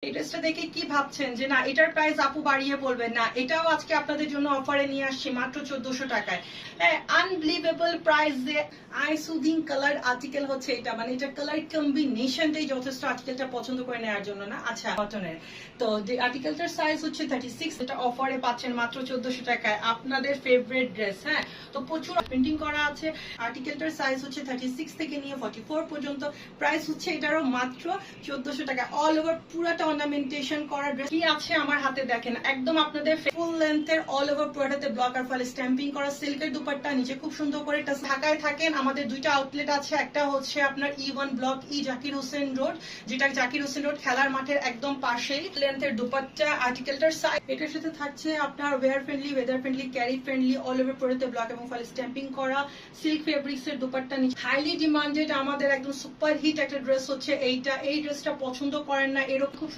এই ড্রেসটা দেখে কি ভাবছেন যে না এটার প্রাইস আপু বাড়িয়ে বলবেন? না, এটাও আজকে আপনাদের জন্য অফারে নিয়ে আসছি মাত্র 1400 টাকায়। হ্যাঁ, আনবিলিভেবল প্রাইসে আই সুদিং কালার আর্টিকেল হচ্ছে এটা, মানে এটা কালার কম্বিনেশনটাই যথেষ্ট আর্টিকেলটা পছন্দ করে নেওয়ার জন্য না। আচ্ছা, কটনের তো আর্টিকেলটার সাইজ হচ্ছে 36, এটা অফারে পাচ্ছেন মাত্র 1400 টাকায়। আপনাদের ফেভারিট ড্রেস। হ্যাঁ, তো প্রচুর প্রিন্টিং করা আছে। আর্টিকেলটার সাইজ হচ্ছে 36 থেকে নিয়ে 44 পর্যন্ত। প্রাইস হচ্ছে এটারও মাত্র 1400 টাকা। অল ওভার পুরাটা অর্নামেন্টেশন করা ড্রেস কি আছে আমার হাতে দেখেন, একদম আপনাদের ফুল লেন্থের অল ওভার পুরাটাতে ব্লক আর ফলে স্ট্যাম্পিং করা সিল্কের দুপাট্টা, নিচে খুব সুন্দর করে এটা। ঢাকায় থাকেন, আমাদের দুইটা আউটলেট আছে। একটা হচ্ছে আপনার E1 block E Zakir Hossain road, যেটা জাকির হোসেন রোড খেলার মাঠের একদম পাশেই। লেন্থের দুপাট্টা, আর্টিকেলটার সাইজ এটার সাথে থাকছে আপনার wear friendly, weather friendly, carry friendly, all over পুরাটাতে ব্লক এবং ফলে স্ট্যাম্পিং করা সিল্ক ফেব্রিক্স এর দুপাট্টা। হাইলি ডিমান্ডেড আমাদের একদম সুপার হিট একটা ড্রেস হচ্ছে এইটা। এই ড্রেসটা পছন্দ করেন না এরকম খুব